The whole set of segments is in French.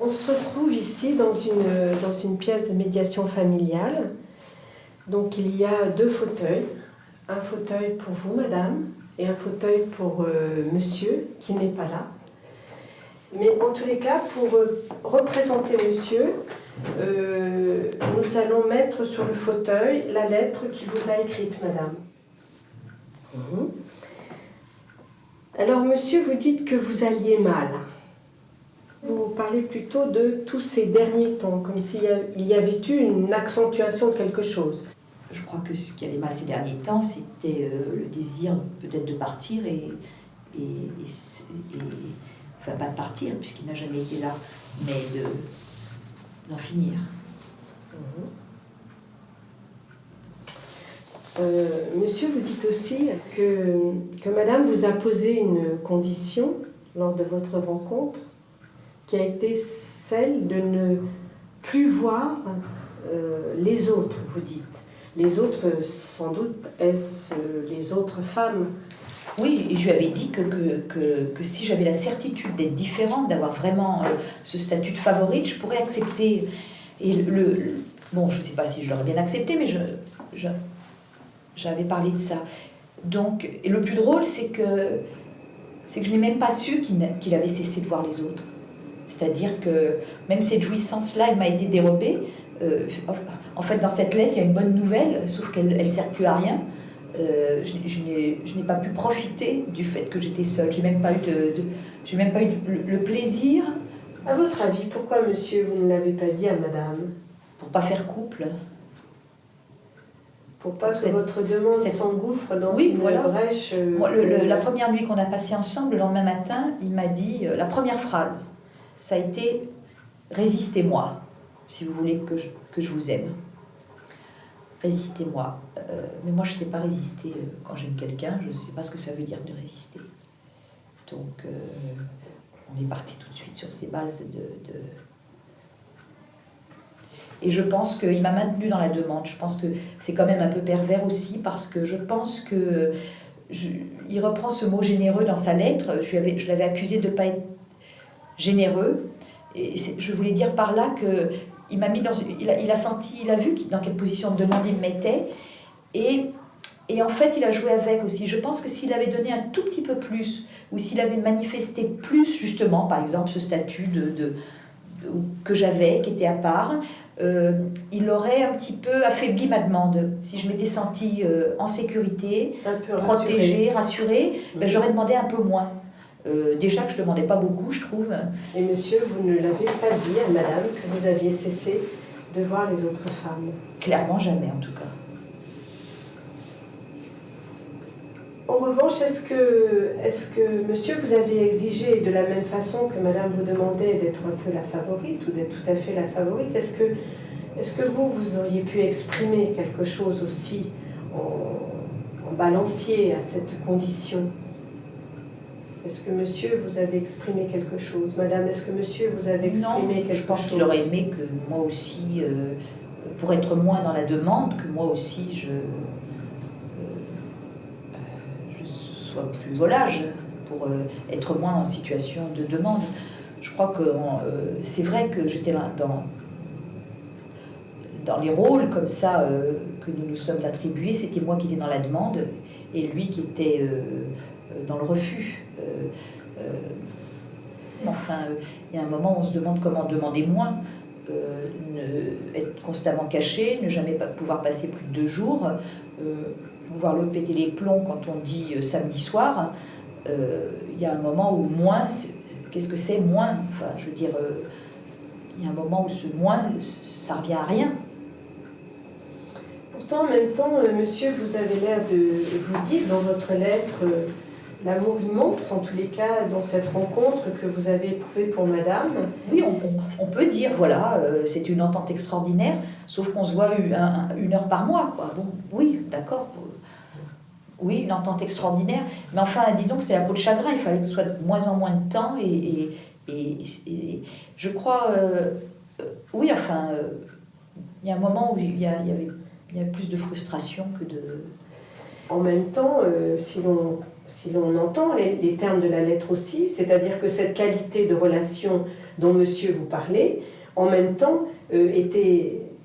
On se retrouve ici dans une pièce de médiation familiale. Donc il y a deux fauteuils. Un fauteuil pour vous, madame, et un fauteuil pour monsieur, qui n'est pas là. Mais en tous les cas, pour représenter monsieur, nous allons mettre sur le fauteuil la lettre qu'il vous a écrite, madame. Alors, monsieur, vous dites que vous alliez mal. Vous parlez plutôt de tous ces derniers temps, comme s'il y avait eu une accentuation de quelque chose. Je crois que ce qui allait mal ces derniers temps, c'était le désir peut-être de partir enfin pas de partir, puisqu'il n'a jamais été là, mais d'en finir. Monsieur, vous dites aussi que madame vous a posé une condition lors de votre rencontre, qui a été celle de ne plus voir les autres, vous dites. Les autres, sans doute, est-ce les autres femmes? Oui, et je lui avais dit que si j'avais la certitude d'être différente, d'avoir vraiment ce statut de favorite, je pourrais accepter. Et bon, je ne sais pas si je l'aurais bien accepté, mais j'avais parlé de ça. Donc, et le plus drôle, c'est que je n'ai même pas su qu'il avait cessé de voir les autres. C'est-à-dire que même cette jouissance-là, elle m'a été dérobée. En fait, dans cette lettre, il y a une bonne nouvelle, sauf qu'elle ne sert plus à rien. Je n'ai pas pu profiter du fait que j'étais seule. J'ai même pas eu le plaisir. À votre avis, pourquoi, monsieur, vous ne l'avez pas dit à madame? Pour pas faire couple. Pour pas que votre demande s'engouffre dans une brèche. Moi, la première nuit qu'on a passée ensemble, le lendemain matin, il m'a dit, la première phrase, ça a été « Résistez-moi, si vous voulez que je vous aime. Résistez-moi. » Mais moi, je ne sais pas résister quand j'aime quelqu'un, je ne sais pas ce que ça veut dire de résister. Donc, on est parti tout de suite sur ces bases Et je pense qu'il m'a maintenue dans la demande. Je pense que c'est quand même un peu pervers aussi, parce que je pense que... il reprend ce mot généreux dans sa lettre. Je l'avais accusé de ne pas être généreux. Et je voulais dire par là que il m'a mis dans il a vu dans quelle position de demande il me mettait, et en fait il a joué avec aussi. Je pense que s'il avait donné un tout petit peu plus, ou s'il avait manifesté plus justement, par exemple ce statut que j'avais, qui était à part, il aurait un petit peu affaibli ma demande. Si je m'étais sentie en sécurité, protégée, rassurée, ben, j'aurais demandé un peu moins. Déjà que je ne demandais pas beaucoup, je trouve. Et monsieur, vous ne l'avez pas dit à madame que vous aviez cessé de voir les autres femmes? Clairement jamais, en tout cas. En revanche, est-ce que monsieur, vous avez exigé de la même façon que madame vous demandait d'être un peu la favorite, ou d'être tout à fait la favorite, est-ce que vous auriez pu exprimer quelque chose aussi en balancier à cette condition? Est-ce que monsieur, vous avez exprimé quelque chose? Madame, est-ce que monsieur, vous avez exprimé quelque chose? Je pense qu'il aurait aimé que moi aussi, pour être moins dans la demande, que moi aussi je sois plus volage, pour être moins en situation de demande. Je crois que c'est vrai que j'étais dans les rôles comme ça que nous nous sommes attribués. C'était moi qui étais dans la demande et lui qui était dans le refus. Enfin, il y a un moment où on se demande comment demander moins, être constamment caché, ne jamais pouvoir passer plus de 2 jours, voir l'autre péter les plombs quand on dit samedi soir. Il y a un moment où moins, qu'est-ce que c'est moins? Enfin, je veux dire, il y a un moment où ce moins, ça revient à rien. Pourtant, en même temps, monsieur, vous avez l'air de vous dire dans votre lettre, l'amour immense, en tous les cas, dans cette rencontre que vous avez éprouvée pour madame. Oui, on peut dire, voilà, c'est une entente extraordinaire, sauf qu'on se voit 1 heure par mois, quoi. Bon, oui, d'accord. Oui, une entente extraordinaire. Mais enfin, disons que c'était la peau de chagrin, il fallait que ce soit de moins en moins de temps, et je crois... oui, enfin, il y a un moment où il y a plus de frustration que de... En même temps, si l'on si l'on entend les termes de la lettre aussi, c'est-à-dire que cette qualité de relation dont monsieur vous parlez, en même temps,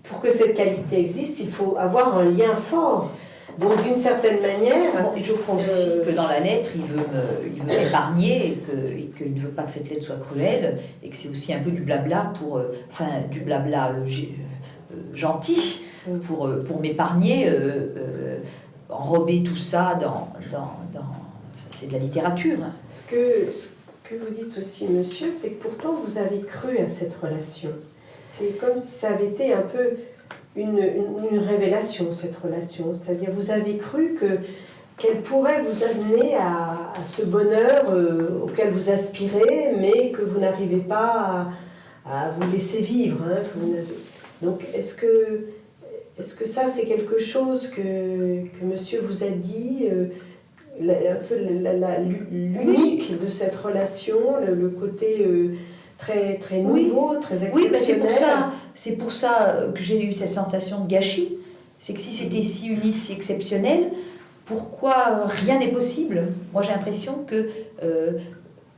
pour que cette qualité existe, il faut avoir un lien fort. Donc d'une certaine manière... Et je crois aussi que dans la lettre, il veut m'épargner et qu'il ne veut pas que cette lettre soit cruelle et que c'est aussi un peu du blabla du blabla gentil pour m'épargner, enrober tout ça c'est de la littérature. Ce que vous dites aussi, monsieur, c'est que pourtant vous avez cru à cette relation. C'est comme si ça avait été un peu une révélation, cette relation. C'est-à-dire vous avez cru qu'elle pourrait vous amener à ce bonheur auquel vous aspirez, mais que vous n'arrivez pas à vous laisser vivre. Hein, donc est-ce que ça c'est quelque chose que monsieur vous a dit, un peu l'unique de cette relation, le côté très, très nouveau, très exceptionnel. Oui, mais c'est pour ça que j'ai eu cette sensation de gâchis. C'est que si c'était si unique, si exceptionnel, pourquoi rien n'est possible? Moi, j'ai l'impression que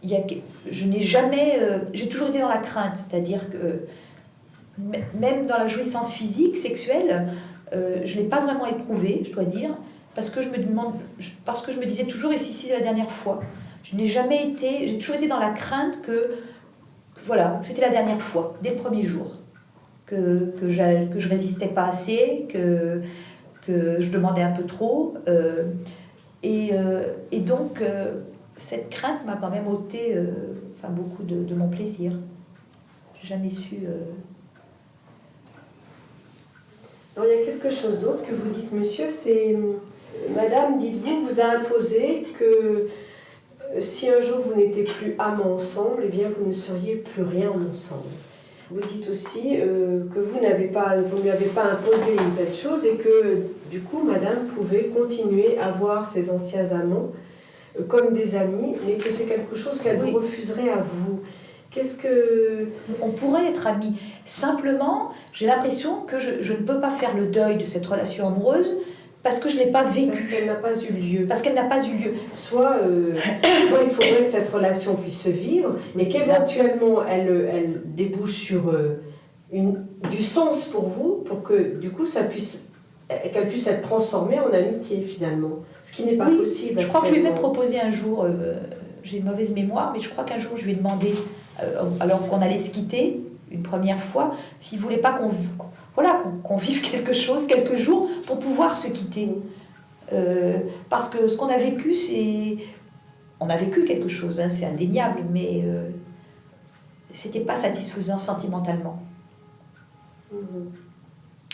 je n'ai jamais... j'ai toujours été dans la crainte, c'est-à-dire que même dans la jouissance physique, sexuelle, je ne l'ai pas vraiment éprouvée, je dois dire, parce que je me disais toujours, et si c'est la dernière fois? J'ai toujours été dans la crainte que voilà, c'était la dernière fois, dès le premier jour, que je résistais pas assez, que je demandais un peu trop. Et donc, cette crainte m'a quand même ôté beaucoup de mon plaisir. J'ai jamais su... Alors, il y a quelque chose d'autre que vous dites, monsieur, c'est... Madame, dites-vous, vous a imposé que si un jour vous n'étiez plus amants ensemble, eh bien vous ne seriez plus rien ensemble. Vous dites aussi que vous ne lui avez pas imposé une telle chose et que du coup madame pouvait continuer à voir ses anciens amants comme des amis, mais que c'est quelque chose qu'elle vous refuserait à vous. On pourrait être amis. Simplement, j'ai l'impression que je ne peux pas faire le deuil de cette relation amoureuse parce que je ne l'ai pas vécue. Parce qu'elle n'a pas eu lieu. Parce qu'elle n'a pas eu lieu. Soit il faudrait que cette relation puisse se vivre, et qu'éventuellement elle débouche sur du sens pour vous, pour que du coup qu'elle puisse être transformée en amitié finalement. Ce qui n'est pas possible. Je crois que je lui ai même proposé un jour, j'ai une mauvaise mémoire, mais je crois qu'un jour je lui ai demandé, alors qu'on allait se quitter une première fois, s'il ne voulait pas qu'on vive quelque chose, quelques jours, pour pouvoir se quitter. Parce que ce qu'on a vécu, on a vécu quelque chose, hein, c'est indéniable, mais c'était pas satisfaisant sentimentalement.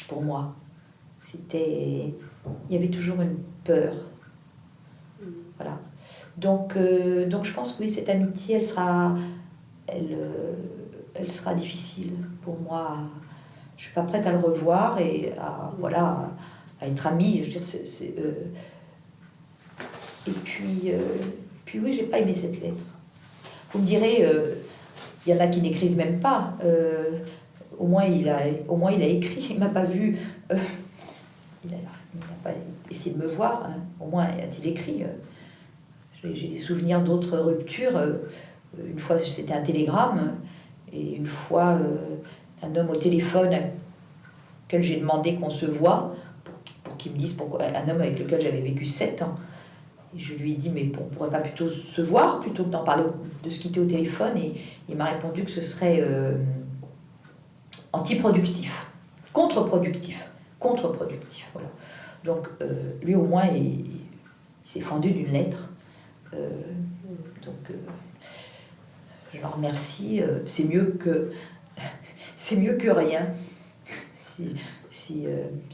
Pour moi. Il y avait toujours une peur. Voilà. Donc je pense que oui, cette amitié, elle sera difficile pour moi. Je suis pas prête à le revoir et à être amie. Je veux dire, Et puis oui, j'ai pas aimé cette lettre. Vous me direz, il y en a qui n'écrivent même pas. Au moins il a écrit. Il m'a pas vu. Il n'a pas essayé de me voir. Hein. Au moins a-t-il écrit. J'ai des souvenirs d'autres ruptures. Une fois, c'était un télégramme. Et une fois, un homme au téléphone auquel j'ai demandé qu'on se voie pour qu'il me dise pourquoi. Un homme avec lequel j'avais vécu 7 ans. Et je lui ai dit, mais on ne pourrait pas plutôt se voir plutôt que d'en parler, de se quitter au téléphone. Et il m'a répondu que ce serait antiproductif, contre-productif. Voilà. Donc, lui, au moins, il s'est fendu d'une lettre. Je le remercie. C'est mieux que rien, si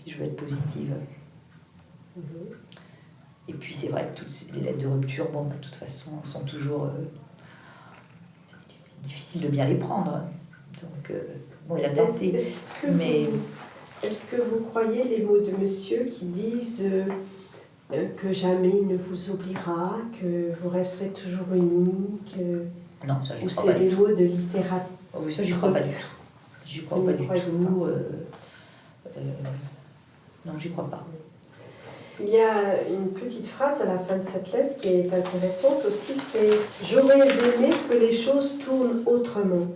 je veux être positive. Et puis, c'est vrai que toutes les lettres de rupture, de toute façon, sont toujours difficiles de bien les prendre. Donc, il a tenté. Est-ce que vous croyez les mots de monsieur qui disent que jamais il ne vous oubliera, que vous resterez toujours unis, Non, ça, j'y crois c'est pas des du mots de littérature? Oui, ça, j'y crois pas du tout. J'y crois pas du tout. Non, j'y crois pas. Il y a une petite phrase à la fin de cette lettre qui est intéressante aussi, c'est « J'aurais aimé que les choses tournent autrement ».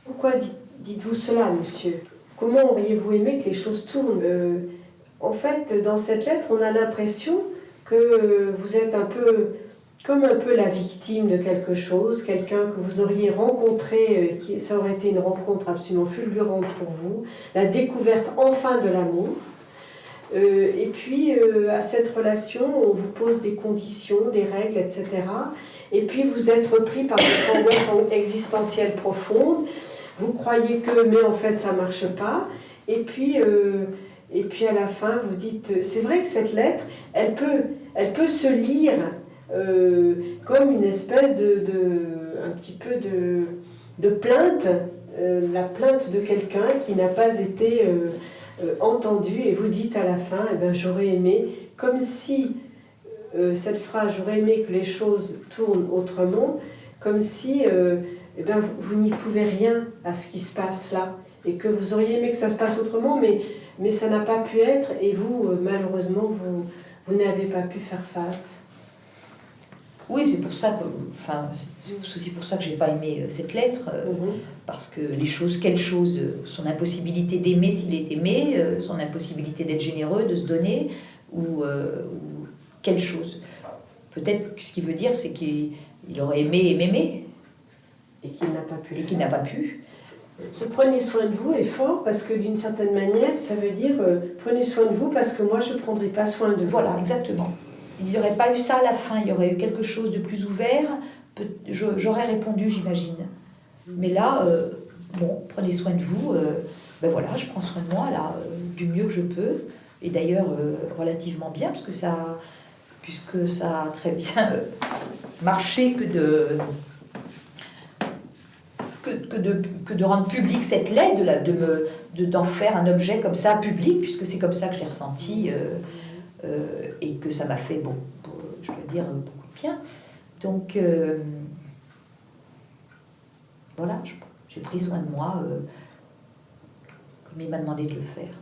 Pourquoi dites-vous cela, monsieur? Comment auriez-vous aimé que les choses tournent? En fait, dans cette lettre, on a l'impression que vous êtes un peu la victime de quelque chose, quelqu'un que vous auriez rencontré, ça aurait été une rencontre absolument fulgurante pour vous, la découverte enfin de l'amour. Et puis, à cette relation, on vous pose des conditions, des règles, etc. Et puis, vous êtes repris par une angoisse existentielle profonde. Vous croyez que, mais en fait, ça ne marche pas. Et puis, à la fin, vous dites... C'est vrai que cette lettre, elle peut se lire comme une espèce un petit peu de plainte, la plainte de quelqu'un qui n'a pas été entendu, et vous dites à la fin, eh ben, j'aurais aimé, comme si cette phrase, j'aurais aimé que les choses tournent autrement, comme si eh ben, vous n'y pouvez rien à ce qui se passe là, et que vous auriez aimé que ça se passe autrement, mais ça n'a pas pu être, et vous, malheureusement, vous n'avez pas pu faire face. Oui, c'est pour ça que, enfin, c'est aussi pour ça que j'ai pas aimé cette lettre, parce que quelle chose, son impossibilité d'aimer s'il est aimé, son impossibilité d'être généreux, de se donner, ou quelle chose. Peut-être ce qu'il veut dire, c'est qu'il aurait aimé m'aimer. Et qu'il n'a pas pu. Et qu'il n'a pas pu. Ce prenez soin de vous est fort parce que d'une certaine manière, ça veut dire prenez soin de vous parce que moi je ne prendrai pas soin de vous. Voilà, exactement. Il n'y aurait pas eu ça à la fin, il y aurait eu quelque chose de plus ouvert, j'aurais répondu, j'imagine. Mais là, bon, prenez soin de vous, ben voilà, je prends soin de moi là, du mieux que je peux, et d'ailleurs relativement bien, puisque ça a très bien marché que de rendre public cette lettre, d'en faire un objet comme ça public, puisque c'est comme ça que je l'ai ressenti. Et que ça m'a fait, bon, je veux dire, beaucoup de bien. Donc, voilà, j'ai pris soin de moi comme il m'a demandé de le faire.